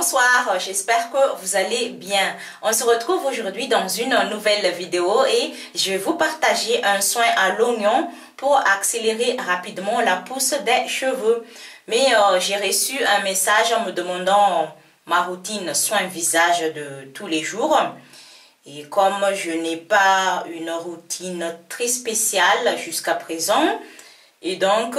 Bonsoir, j'espère que vous allez bien. On se retrouve aujourd'hui dans une nouvelle vidéo et je vais vous partager un soin à l'oignon pour accélérer rapidement la pousse des cheveux. Mais j'ai reçu un message en me demandant ma routine soin visage de tous les jours. Et comme je n'ai pas une routine très spéciale jusqu'à présent, et donc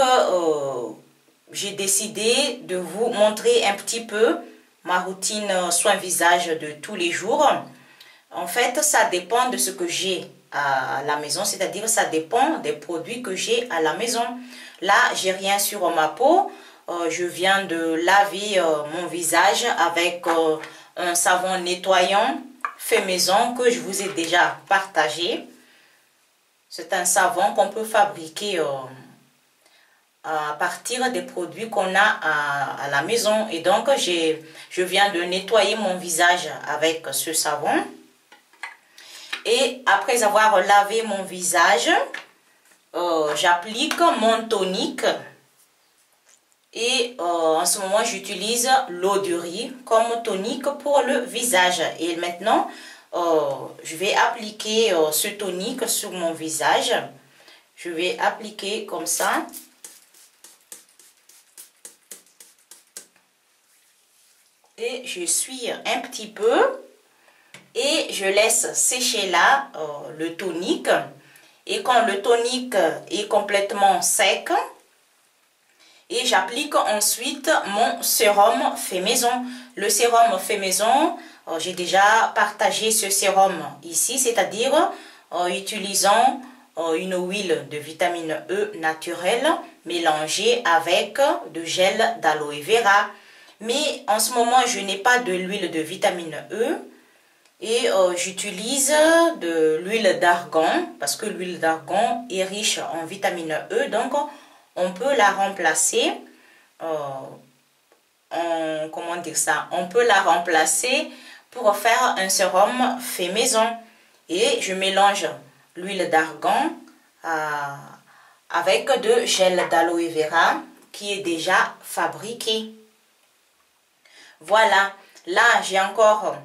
j'ai décidé de vous montrer un petit peu ma routine soin visage de tous les jours. En fait, ça dépend de ce que j'ai à la maison, c'est-à-dire ça dépend des produits que j'ai à la maison. Là, j'ai rien sur ma peau. Je viens de laver mon visage avec un savon nettoyant fait maison que je vous ai déjà partagé. C'est un savon qu'on peut fabriquer à partir des produits qu'on a à la maison. Et donc, je viens de nettoyer mon visage avec ce savon. Et après avoir lavé mon visage, j'applique mon tonique. Et en ce moment, j'utilise l'eau de riz comme tonique pour le visage. Et maintenant, je vais appliquer ce tonique sur mon visage. Je vais appliquer comme ça. Et je suis un petit peu. Et je laisse sécher là le tonique. Et quand le tonique est complètement sec, et j'applique ensuite mon sérum fait maison. Le sérum fait maison, j'ai déjà partagé ce sérum ici, c'est-à-dire utilisant une huile de vitamine E naturelle mélangée avec de gel d'aloe vera. Mais en ce moment, je n'ai pas de l'huile de vitamine E et j'utilise de l'huile d'argan parce que l'huile d'argan est riche en vitamine E, donc on peut la remplacer, comment dire ça, on peut la remplacer pour faire un sérum fait maison. Et je mélange l'huile d'argan avec de gel d'aloe vera qui est déjà fabriqué. Voilà, là j'ai encore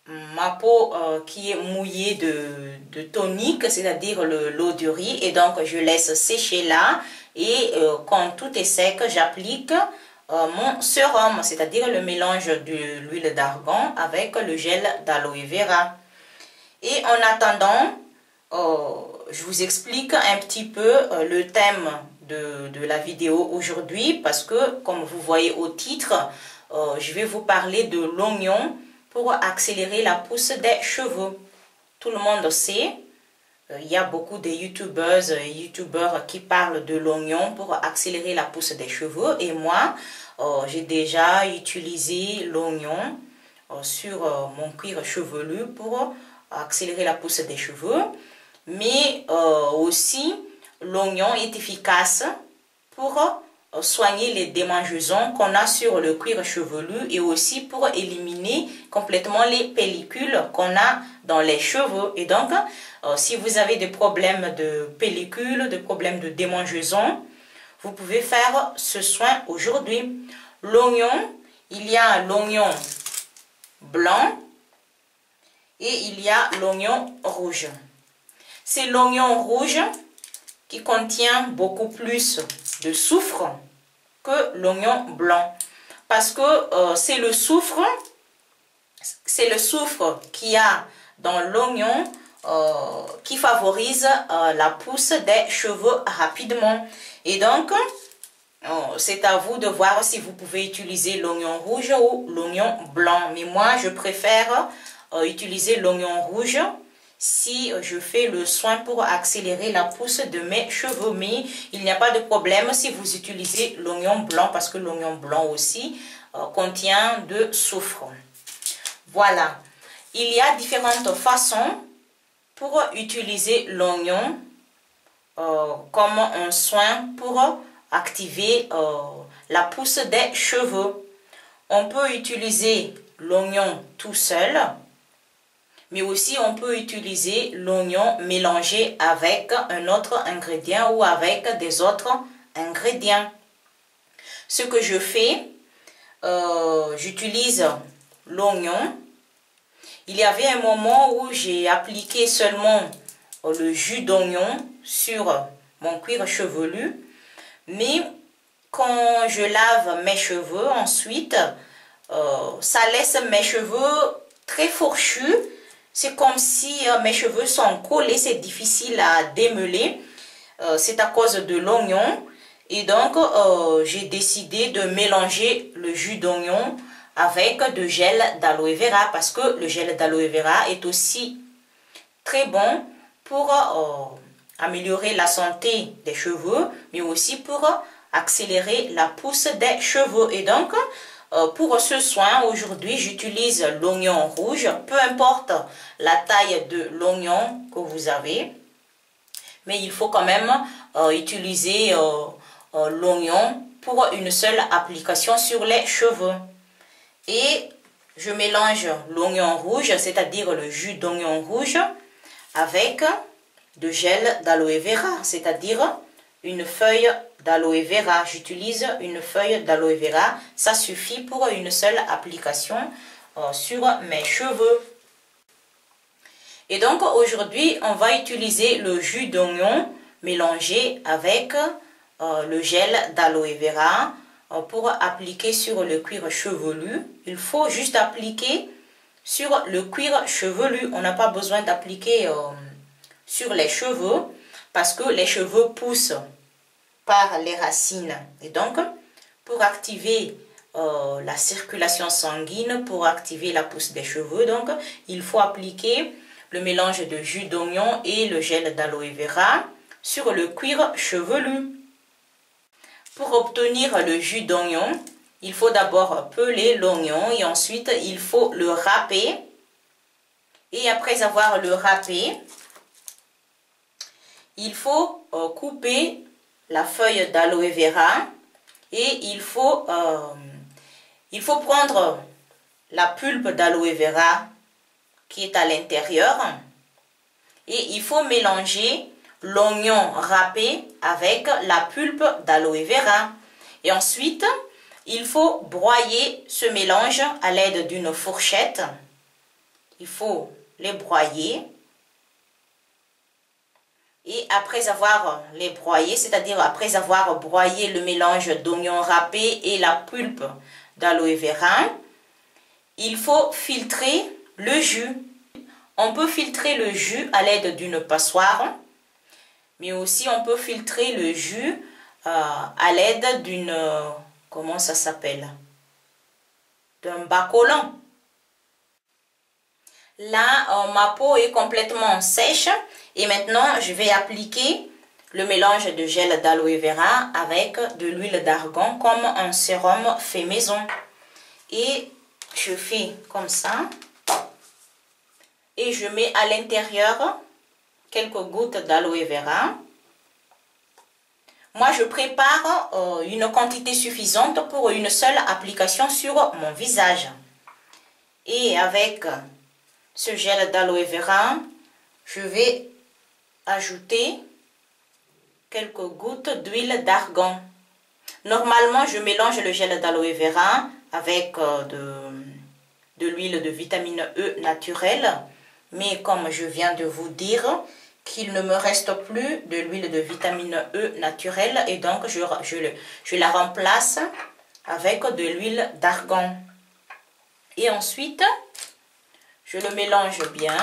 ma peau qui est mouillée de tonique, c'est-à-dire l'eau de riz, et donc je laisse sécher là. Et quand tout est sec, j'applique mon sérum, c'est-à-dire le mélange de l'huile d'argan avec le gel d'aloe vera. Et en attendant, je vous explique un petit peu le thème de la vidéo aujourd'hui, parce que comme vous voyez au titre, je vais vous parler de l'oignon pour accélérer la pousse des cheveux. Tout le monde sait. Il y a beaucoup de youtubeuses et youtubeurs qui parlent de l'oignon pour accélérer la pousse des cheveux. Et moi, j'ai déjà utilisé l'oignon sur mon cuir chevelu pour accélérer la pousse des cheveux. Mais aussi, l'oignon est efficace pour soigner les démangeaisons qu'on a sur le cuir chevelu et aussi pour éliminer complètement les pellicules qu'on a dans les cheveux. Et donc, si vous avez des problèmes de pellicules, des problèmes de démangeaisons, vous pouvez faire ce soin aujourd'hui. L'oignon, il y a l'oignon blanc et il y a l'oignon rouge. C'est l'oignon rouge qui contient beaucoup plus de soufre que l'oignon blanc. Parce que c'est le soufre qu'il y a dans l'oignon qui favorise la pousse des cheveux rapidement. Et donc, c'est à vous de voir si vous pouvez utiliser l'oignon rouge ou l'oignon blanc. Mais moi, je préfère utiliser l'oignon rouge si je fais le soin pour accélérer la pousse de mes cheveux. Mais il n'y a pas de problème si vous utilisez l'oignon blanc parce que l'oignon blanc aussi contient de soufre. Voilà. Il y a différentes façons pour utiliser l'oignon comme un soin pour activer la pousse des cheveux. On peut utiliser l'oignon tout seul, mais aussi on peut utiliser l'oignon mélangé avec un autre ingrédient ou avec des autres ingrédients. Ce que je fais, j'utilise l'oignon. Il y avait un moment où j'ai appliqué seulement le jus d'oignon sur mon cuir chevelu. Mais quand je lave mes cheveux ensuite, ça laisse mes cheveux très fourchus. C'est comme si mes cheveux sont collés, c'est difficile à démêler. C'est à cause de l'oignon. Et donc, j'ai décidé de mélanger le jus d'oignon avec du gel d'aloe vera parce que le gel d'aloe vera est aussi très bon pour améliorer la santé des cheveux, mais aussi pour accélérer la pousse des cheveux. Et donc, pour ce soin, aujourd'hui, j'utilise l'oignon rouge, peu importe la taille de l'oignon que vous avez, mais il faut quand même utiliser l'oignon pour une seule application sur les cheveux. Et je mélange l'oignon rouge, c'est-à-dire le jus d'oignon rouge, avec de gel d'aloe vera, c'est-à-dire une feuille d'aloe vera. J'utilise une feuille d'aloe vera, ça suffit pour une seule application sur mes cheveux. Et donc aujourd'hui, on va utiliser le jus d'oignon mélangé avec le gel d'aloe vera pour appliquer sur le cuir chevelu. Il faut juste appliquer sur le cuir chevelu. On n'a pas besoin d'appliquer sur les cheveux parce que les cheveux poussent par les racines. Et donc, pour activer la circulation sanguine, pour activer la pousse des cheveux, donc, il faut appliquer le mélange de jus d'oignon et le gel d'aloe vera sur le cuir chevelu. Pour obtenir le jus d'oignon, il faut d'abord peler l'oignon et ensuite il faut le râper. Et après avoir le râpé, il faut couper la feuille d'aloe vera et il faut prendre la pulpe d'aloe vera qui est à l'intérieur et il faut mélanger l'oignon râpé avec la pulpe d'aloe vera. Et ensuite, il faut broyer ce mélange à l'aide d'une fourchette. Il faut les broyer. Et après avoir les broyés, c'est-à-dire après avoir broyé le mélange d'oignon râpé et la pulpe d'aloe vera, il faut filtrer le jus. On peut filtrer le jus à l'aide d'une passoire, mais aussi on peut filtrer le jus à l'aide d'une, comment ça s'appelle? D'un bas collant. Là, ma peau est complètement sèche et maintenant je vais appliquer le mélange de gel d'aloe vera avec de l'huile d'argan comme un sérum fait maison. Et je fais comme ça. Et je mets à l'intérieur quelques gouttes d'aloe vera. Moi, je prépare une quantité suffisante pour une seule application sur mon visage. Et avec ce gel d'aloe vera, je vais ajouter quelques gouttes d'huile d'argan. Normalement, je mélange le gel d'aloe vera avec de l'huile de vitamine E naturelle. Mais comme je viens de vous dire qu'il ne me reste plus de l'huile de vitamine E naturelle, et donc je la remplace avec de l'huile d'argan. Et ensuite, je le mélange bien.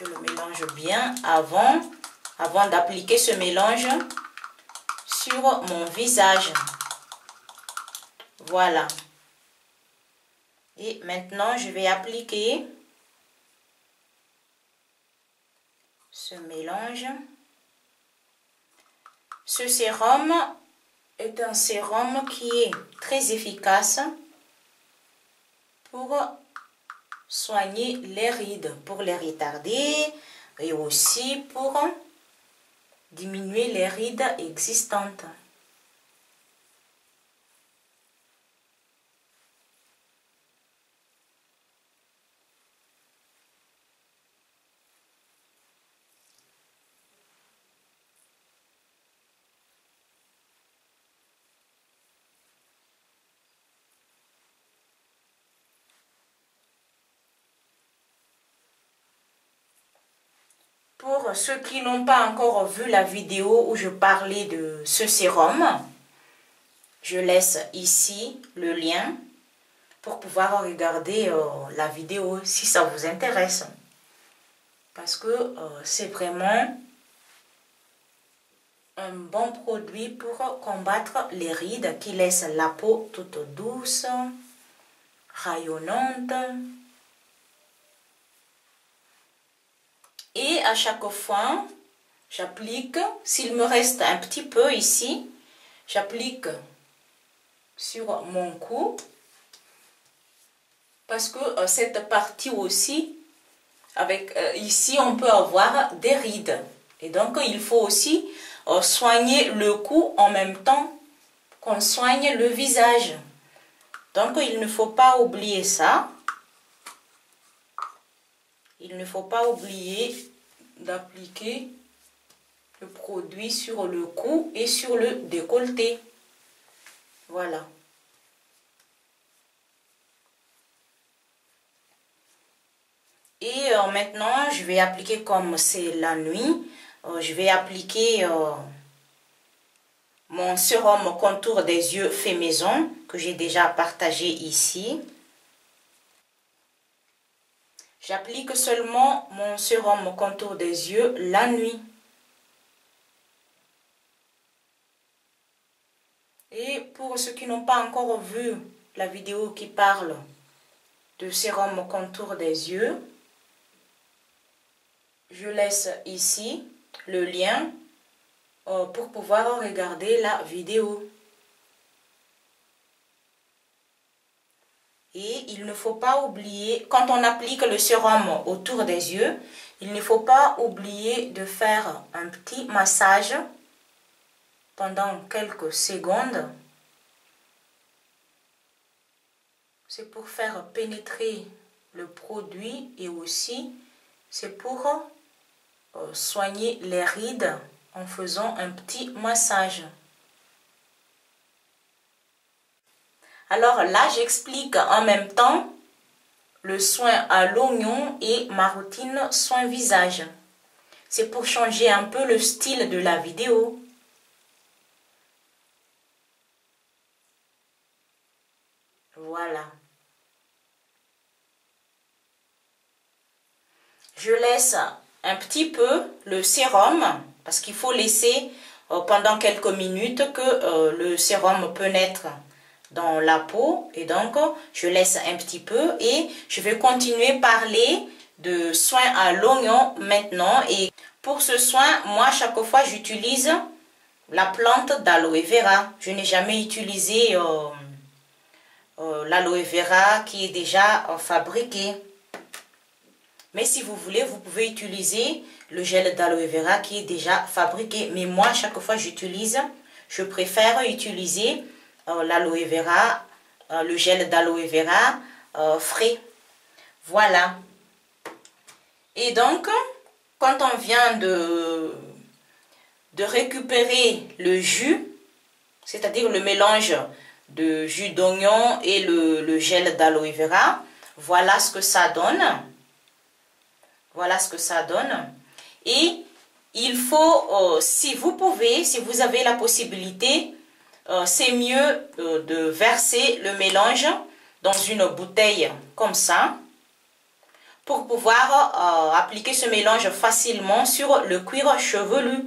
Je le mélange bien avant d'appliquer ce mélange sur mon visage. Voilà. Et maintenant, je vais appliquer ce mélange. Ce sérum est un sérum qui est très efficace pour soigner les rides, pour les retarder et aussi pour diminuer les rides existantes. Pour ceux qui n'ont pas encore vu la vidéo où je parlais de ce sérum, je laisse ici le lien pour pouvoir regarder la vidéo si ça vous intéresse. Parce que c'est vraiment un bon produit pour combattre les rides qui laissent la peau toute douce, rayonnante. Et à chaque fois, j'applique, s'il me reste un petit peu ici, j'applique sur mon cou. Parce que cette partie aussi, avec ici, on peut avoir des rides. Et donc, il faut aussi soigner le cou en même temps qu'on soigne le visage. Donc, il ne faut pas oublier ça. Il ne faut pas oublier d'appliquer le produit sur le cou et sur le décolleté. Voilà. Et maintenant, je vais appliquer, comme c'est la nuit, je vais appliquer mon sérum contour des yeux fait maison que j'ai déjà partagé ici. J'applique seulement mon sérum contour des yeux la nuit. Et pour ceux qui n'ont pas encore vu la vidéo qui parle de sérum contour des yeux, je laisse ici le lien pour pouvoir regarder la vidéo. Et il ne faut pas oublier, quand on applique le sérum autour des yeux, il ne faut pas oublier de faire un petit massage pendant quelques secondes. C'est pour faire pénétrer le produit et aussi c'est pour soigner les rides en faisant un petit massage. Alors là, j'explique en même temps le soin à l'oignon et ma routine soin visage. C'est pour changer un peu le style de la vidéo. Voilà. Je laisse un petit peu le sérum parce qu'il faut laisser pendant quelques minutes que le sérum pénètre dans la peau, et donc je laisse un petit peu et je vais continuer à parler de soin à l'oignon maintenant. Et pour ce soin, moi chaque fois j'utilise la plante d'aloe vera. Je n'ai jamais utilisé l'aloe vera qui est déjà fabriqué. Mais si vous voulez, vous pouvez utiliser le gel d'aloe vera qui est déjà fabriqué. Mais moi, chaque fois je préfère utiliser l'aloe vera, le gel d'aloe vera frais. Voilà. Et donc, quand on vient de récupérer le jus, c'est-à-dire le mélange de jus d'oignon et le gel d'aloe vera, voilà ce que ça donne. Voilà ce que ça donne. Et il faut, si vous pouvez, si vous avez la possibilité, c'est mieux de verser le mélange dans une bouteille comme ça pour pouvoir appliquer ce mélange facilement sur le cuir chevelu.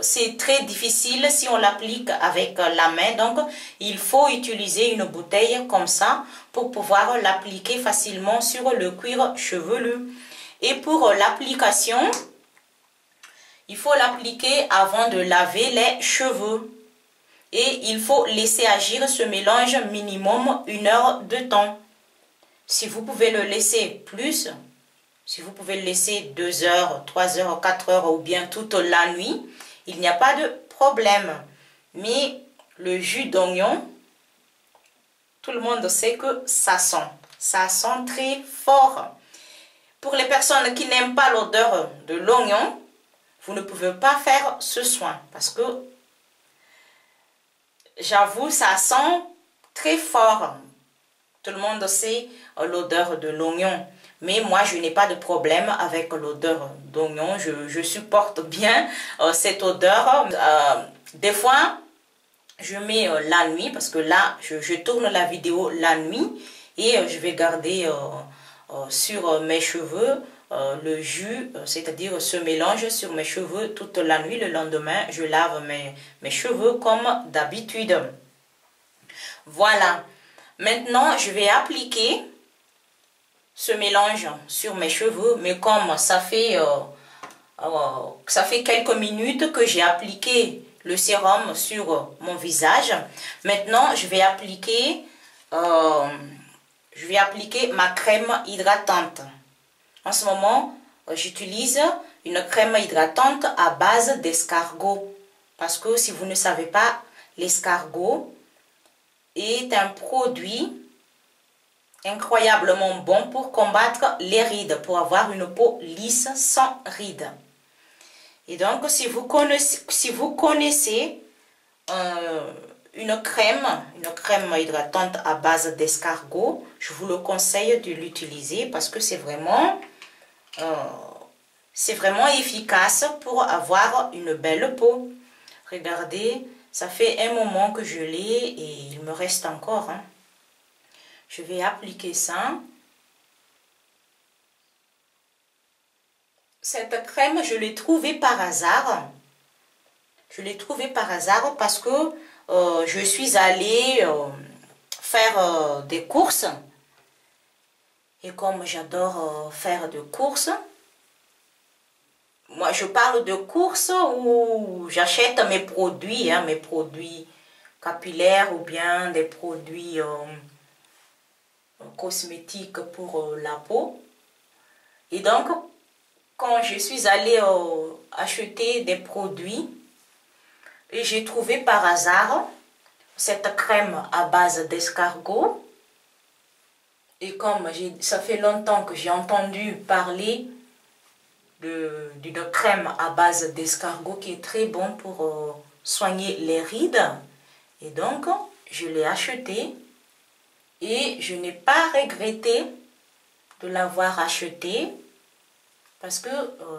C'est très difficile si on l'applique avec la main, donc il faut utiliser une bouteille comme ça pour pouvoir l'appliquer facilement sur le cuir chevelu. Et pour l'application, il faut l'appliquer avant de laver les cheveux. Et il faut laisser agir ce mélange minimum 1 heure de temps. Si vous pouvez le laisser plus, si vous pouvez le laisser 2 heures, 3 heures, 4 heures ou bien toute la nuit, il n'y a pas de problème. Mais le jus d'oignon, tout le monde sait que ça sent très fort. Pour les personnes qui n'aiment pas l'odeur de l'oignon, vous ne pouvez pas faire ce soin parce que j'avoue, ça sent très fort. Tout le monde sait l'odeur de l'oignon. Mais moi, je n'ai pas de problème avec l'odeur d'oignon. Je supporte bien cette odeur. Des fois, je mets la nuit parce que là, je tourne la vidéo la nuit et je vais garder sur mes cheveux le jus, c'est-à-dire ce mélange sur mes cheveux toute la nuit. Le lendemain, je lave mes cheveux comme d'habitude. Voilà. Maintenant, je vais appliquer ce mélange sur mes cheveux, mais comme ça fait quelques minutes que j'ai appliqué le sérum sur mon visage, maintenant je vais appliquer ma crème hydratante. En ce moment, j'utilise une crème hydratante à base d'escargot. Parce que si vous ne savez pas, l'escargot est un produit incroyablement bon pour combattre les rides, pour avoir une peau lisse sans rides. Et donc, si vous connaissez une crème hydratante à base d'escargot, je vous le conseille de l'utiliser parce que c'est vraiment efficace pour avoir une belle peau. Regardez, ça fait un moment que je l'ai et il me reste encore. Je vais appliquer ça. Cette crème, je l'ai trouvée par hasard. Je l'ai trouvée par hasard parce que je suis allée faire des courses. Et comme j'adore faire des courses, moi je parle de courses où j'achète mes produits capillaires ou bien des produits cosmétiques pour la peau. Et donc, quand je suis allée acheter des produits, et j'ai trouvé par hasard cette crème à base d'escargot. Et comme ça fait longtemps que j'ai entendu parler d'une crème à base d'escargot qui est très bon pour soigner les rides. Et donc, je l'ai achetée et je n'ai pas regretté de l'avoir achetée parce que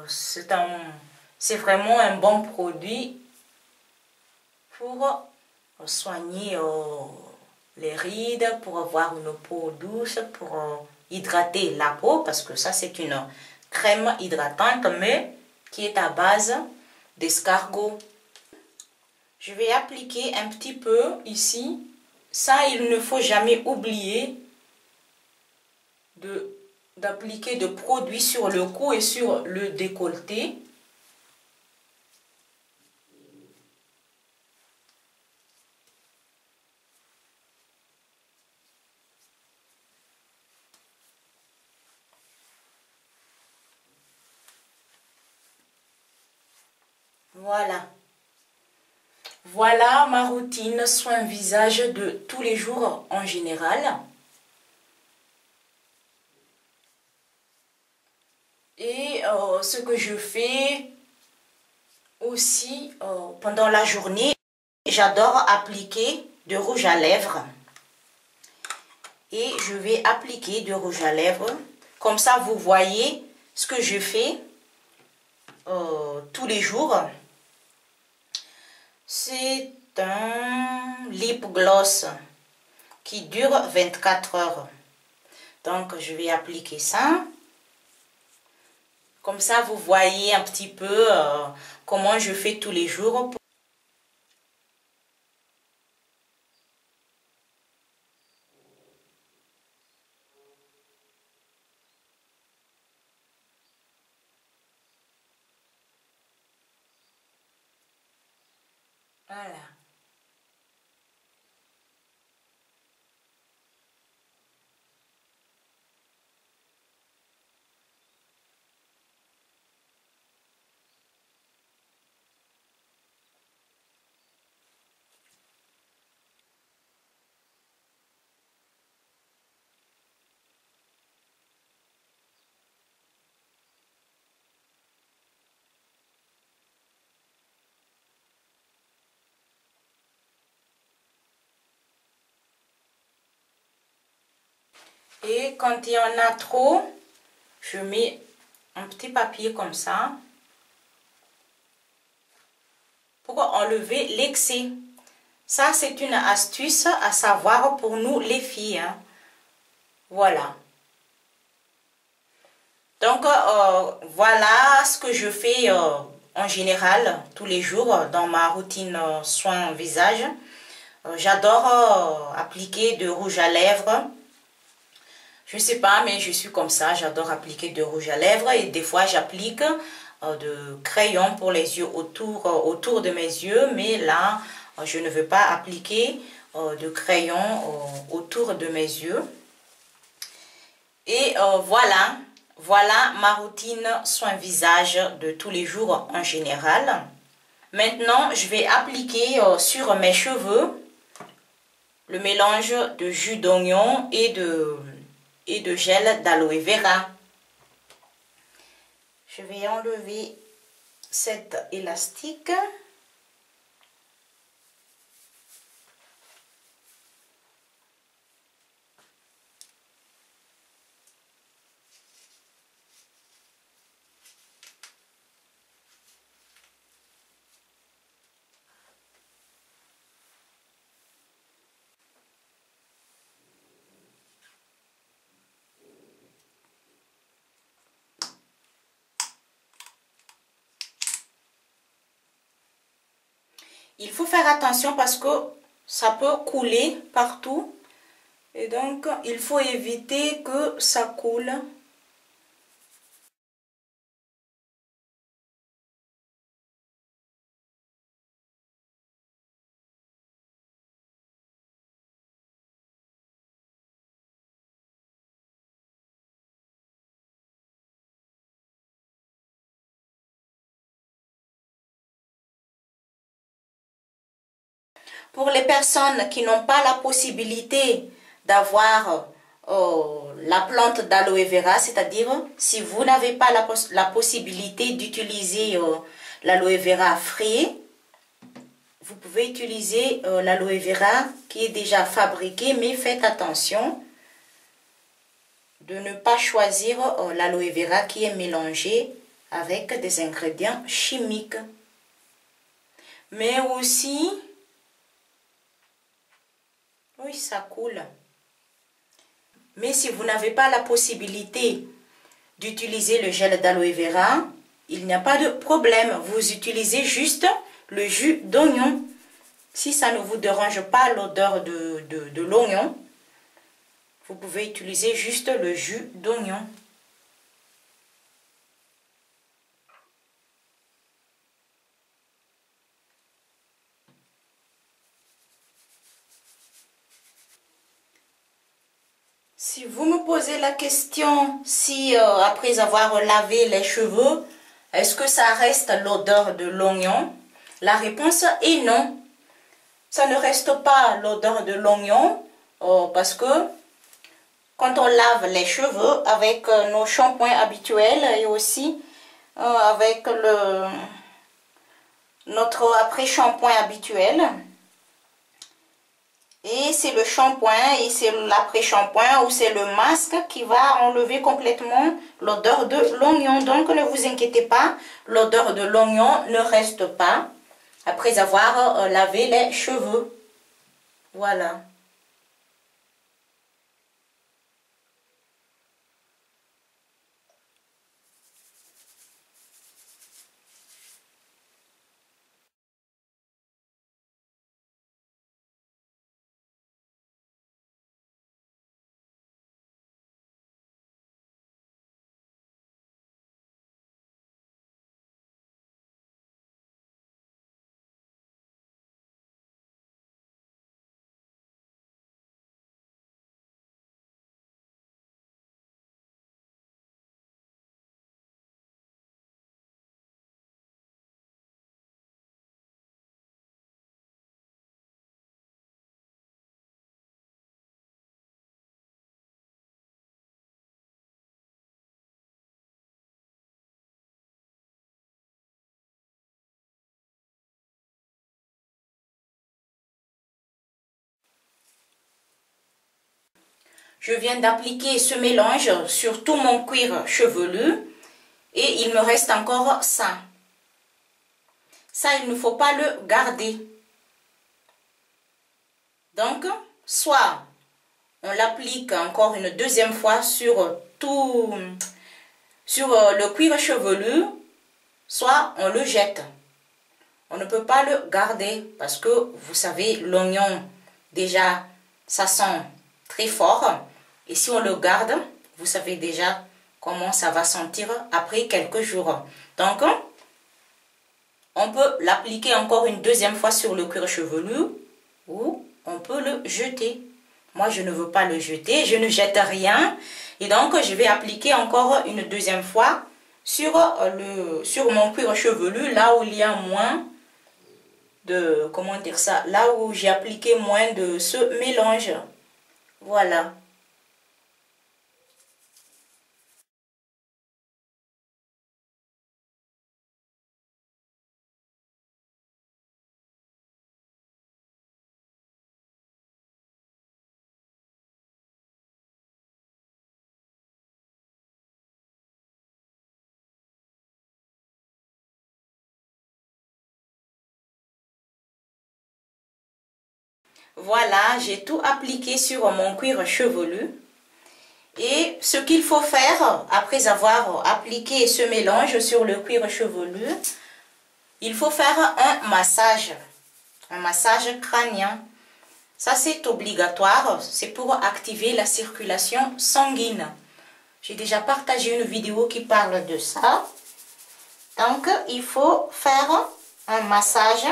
c'est vraiment un bon produit pour soigner les rides, pour avoir une peau douce, pour hydrater la peau, parce que ça c'est une crème hydratante, mais qui est à base d'escargot. Je vais appliquer un petit peu ici. Ça, il ne faut jamais oublier d'appliquer de produits sur le cou et sur le décolleté. Voilà. Voilà ma routine soin visage de tous les jours en général. Et ce que je fais aussi pendant la journée, j'adore appliquer de rouge à lèvres. Et je vais appliquer du rouge à lèvres. Comme ça, vous voyez ce que je fais tous les jours. C'est un lip gloss qui dure 24 heures. Donc, je vais appliquer ça. Comme ça, vous voyez un petit peu comment je fais tous les jours. Voilà. Et quand il y en a trop, je mets un petit papier comme ça pour enlever l'excès. Ça, c'est une astuce à savoir pour nous les filles, hein. Voilà. Donc, voilà ce que je fais en général tous les jours dans ma routine soin visage. J'adore appliquer de rouge à lèvres. Je ne sais pas, mais je suis comme ça. J'adore appliquer de rouge à lèvres et des fois j'applique de crayon pour les yeux autour de mes yeux. Mais là, je ne veux pas appliquer de crayon autour de mes yeux. Et voilà ma routine soin visage de tous les jours en général. Maintenant, je vais appliquer sur mes cheveux le mélange de jus d'oignon et de gel d'aloe vera. Je vais enlever cet élastique. Il faut faire attention parce que ça peut couler partout. Et donc, il faut éviter que ça coule. Pour les personnes qui n'ont pas la possibilité d'avoir la plante d'aloe vera, c'est-à-dire si vous n'avez pas la possibilité d'utiliser l'aloe vera frais, vous pouvez utiliser l'aloe vera qui est déjà fabriqué, mais faites attention de ne pas choisir l'aloe vera qui est mélangé avec des ingrédients chimiques. Mais aussi, oui, ça coule. Mais si vous n'avez pas la possibilité d'utiliser le gel d'aloe vera, il n'y a pas de problème. Vous utilisez juste le jus d'oignon. Si ça ne vous dérange pas l'odeur de l'oignon, vous pouvez utiliser juste le jus d'oignon. Si vous me posez la question si après avoir lavé les cheveux, est-ce que ça reste l'odeur de l'oignon? La réponse est non. Ça ne reste pas l'odeur de l'oignon parce que quand on lave les cheveux avec nos shampoings habituels et aussi avec notre après-shampoing habituel, et c'est le shampoing et c'est l'après-shampoing ou c'est le masque qui va enlever complètement l'odeur de l'oignon. Donc ne vous inquiétez pas, l'odeur de l'oignon ne reste pas après avoir lavé les cheveux. Voilà. Je viens d'appliquer ce mélange sur tout mon cuir chevelu. Et il me reste encore ça. Ça, il ne faut pas le garder. Donc, soit on l'applique encore une deuxième fois sur le cuir chevelu, soit on le jette. On ne peut pas le garder parce que vous savez, l'oignon, déjà, ça sent très fort. Et si on le garde, vous savez déjà comment ça va sentir après quelques jours. Donc, on peut l'appliquer encore une deuxième fois sur le cuir chevelu ou on peut le jeter. Moi, je ne veux pas le jeter, je ne jette rien. Et donc, je vais appliquer encore une deuxième fois sur mon cuir chevelu, là où il y a moins de, comment dire ça, là où j'ai appliqué moins de ce mélange. Voilà. Voilà, j'ai tout appliqué sur mon cuir chevelu. Et ce qu'il faut faire, après avoir appliqué ce mélange sur le cuir chevelu, il faut faire un massage crânien. Ça, c'est obligatoire, c'est pour activer la circulation sanguine. J'ai déjà partagé une vidéo qui parle de ça. Donc, il faut faire un massage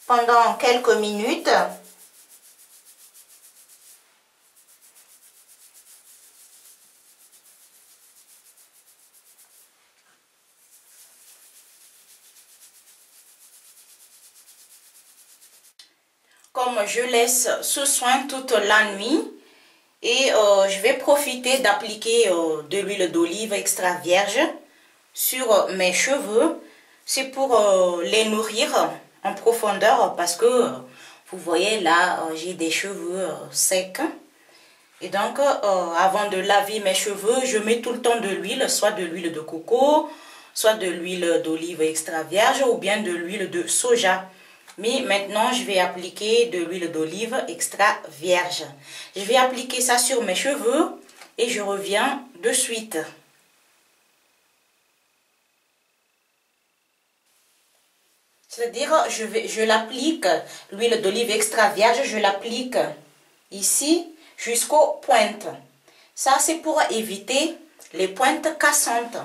pendant quelques minutes. Comme je laisse ce soin toute la nuit et je vais profiter d'appliquer de l'huile d'olive extra vierge sur mes cheveux. C'est pour les nourrir en profondeur parce que vous voyez là, j'ai des cheveux secs. Et donc, avant de laver mes cheveux, je mets tout le temps de l'huile, soit de l'huile de coco, soit de l'huile d'olive extra vierge ou bien de l'huile de soja. Mais maintenant, je vais appliquer de l'huile d'olive extra vierge. Je vais appliquer ça sur mes cheveux et je reviens de suite. C'est-à-dire, je l'applique, l'huile d'olive extra vierge, je l'applique ici jusqu'aux pointes. Ça, c'est pour éviter les pointes cassantes.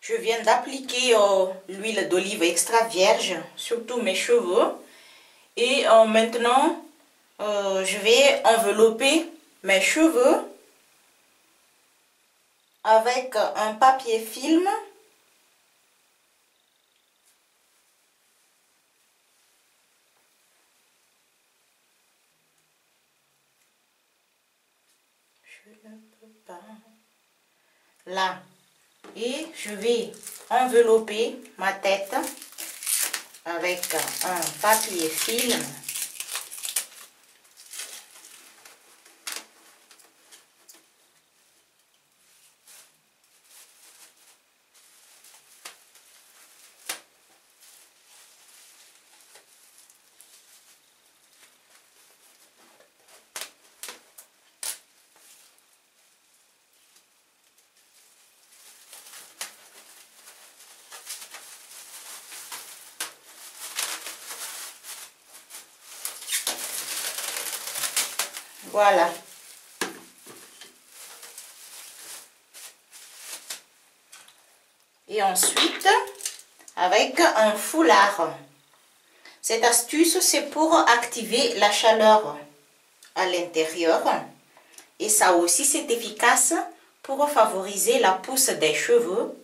Je viens d'appliquer l'huile d'olive extra vierge sur tous mes cheveux. Et maintenant, je vais envelopper mes cheveux avec un papier film. Je ne peux pas. Là. Et je vais envelopper ma tête avec un papier film. Voilà. Et ensuite, avec un foulard. Cette astuce, c'est pour activer la chaleur à l'intérieur. Et ça aussi, c'est efficace pour favoriser la pousse des cheveux.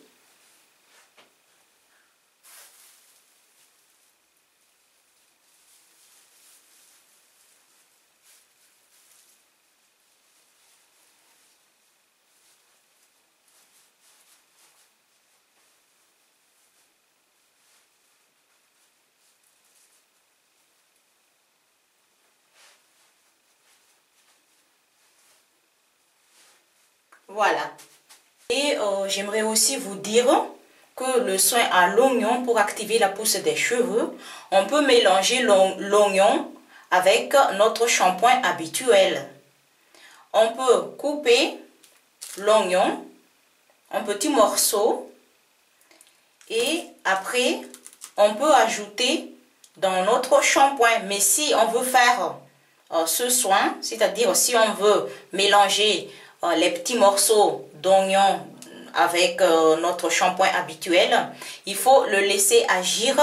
Voilà. Et j'aimerais aussi vous dire que le soin à l'oignon pour activer la pousse des cheveux, on peut mélanger l'oignon avec notre shampoing habituel. On peut couper l'oignon en petits morceaux et après on peut ajouter dans notre shampoing. Mais si on veut faire ce soin, c'est-à-dire si on veut mélanger les petits morceaux d'oignon avec notre shampoing habituel, il faut le laisser agir.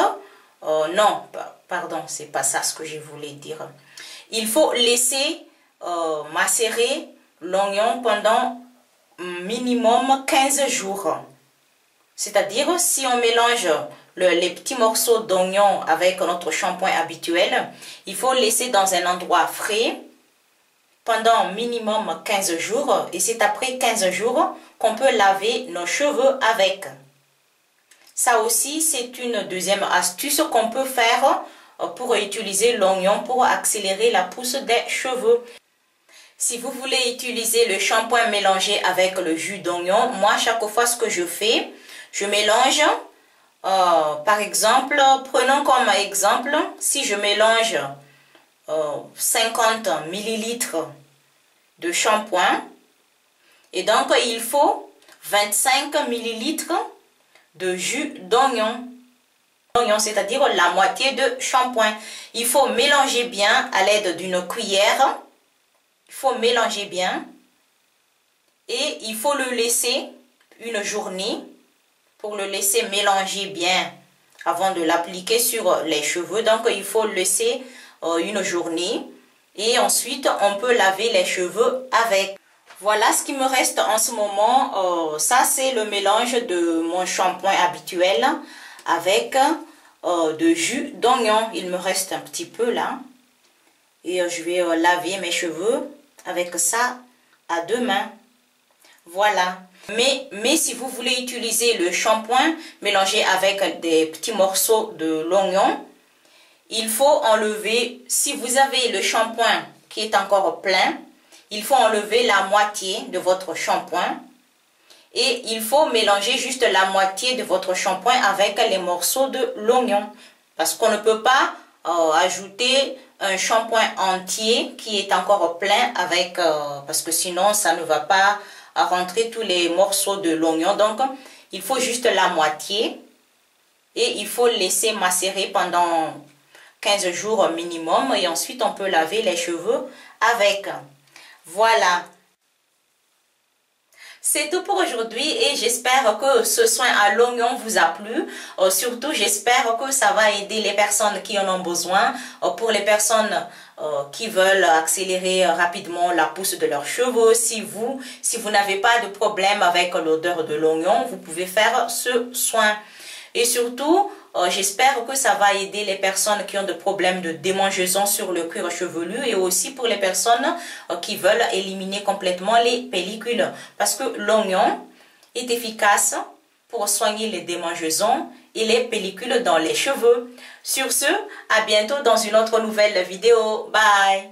Non, pardon, c'est pas ça ce que je voulais dire. Il faut laisser macérer l'oignon pendant minimum 15 jours. C'est-à-dire, si on mélange les petits morceaux d'oignon avec notre shampoing habituel, il faut laisser dans un endroit frais pendant minimum 15 jours. Et c'est après 15 jours qu'on peut laver nos cheveux avec. Ça aussi, c'est une deuxième astuce qu'on peut faire pour utiliser l'oignon pour accélérer la pousse des cheveux. Si vous voulez utiliser le shampoing mélangé avec le jus d'oignon, moi, chaque fois, ce que je fais, je mélange, par exemple, prenons comme exemple, si je mélange 50 ml de shampoing, et donc il faut 25 ml de jus d'oignon, c'est-à-dire la moitié de shampoing. Il faut mélanger bien à l'aide d'une cuillère. Il faut mélanger bien et il faut le laisser une journée pour le laisser mélanger bien avant de l'appliquer sur les cheveux. Donc il faut le laisser une journée et ensuite on peut laver les cheveux avec. Voilà ce qui me reste en ce moment. Ça c'est le mélange de mon shampoing habituel avec de jus d'oignon. Il me reste un petit peu là et je vais laver mes cheveux avec ça à deux mains. Voilà. Mais si vous voulez utiliser le shampoing mélangé avec des petits morceaux de l'oignon, il faut enlever, si vous avez le shampoing qui est encore plein, il faut enlever la moitié de votre shampoing et il faut mélanger juste la moitié de votre shampoing avec les morceaux de l'oignon. Parce qu'on ne peut pas ajouter un shampoing entier qui est encore plein avec, parce que sinon ça ne va pas rentrer tous les morceaux de l'oignon. Donc il faut juste la moitié et il faut laisser macérer pendant 15 jours minimum et ensuite on peut laver les cheveux avec. Voilà. C'est tout pour aujourd'hui et j'espère que ce soin à l'oignon vous a plu. Surtout, j'espère que ça va aider les personnes qui en ont besoin. Pour les personnes qui veulent accélérer rapidement la pousse de leurs cheveux. Si vous n'avez pas de problème avec l'odeur de l'oignon, vous pouvez faire ce soin. Et surtout, j'espère que ça va aider les personnes qui ont des problèmes de démangeaison sur le cuir chevelu et aussi pour les personnes qui veulent éliminer complètement les pellicules. Parce que l'oignon est efficace pour soigner les démangeaisons et les pellicules dans les cheveux. Sur ce, à bientôt dans une autre nouvelle vidéo. Bye!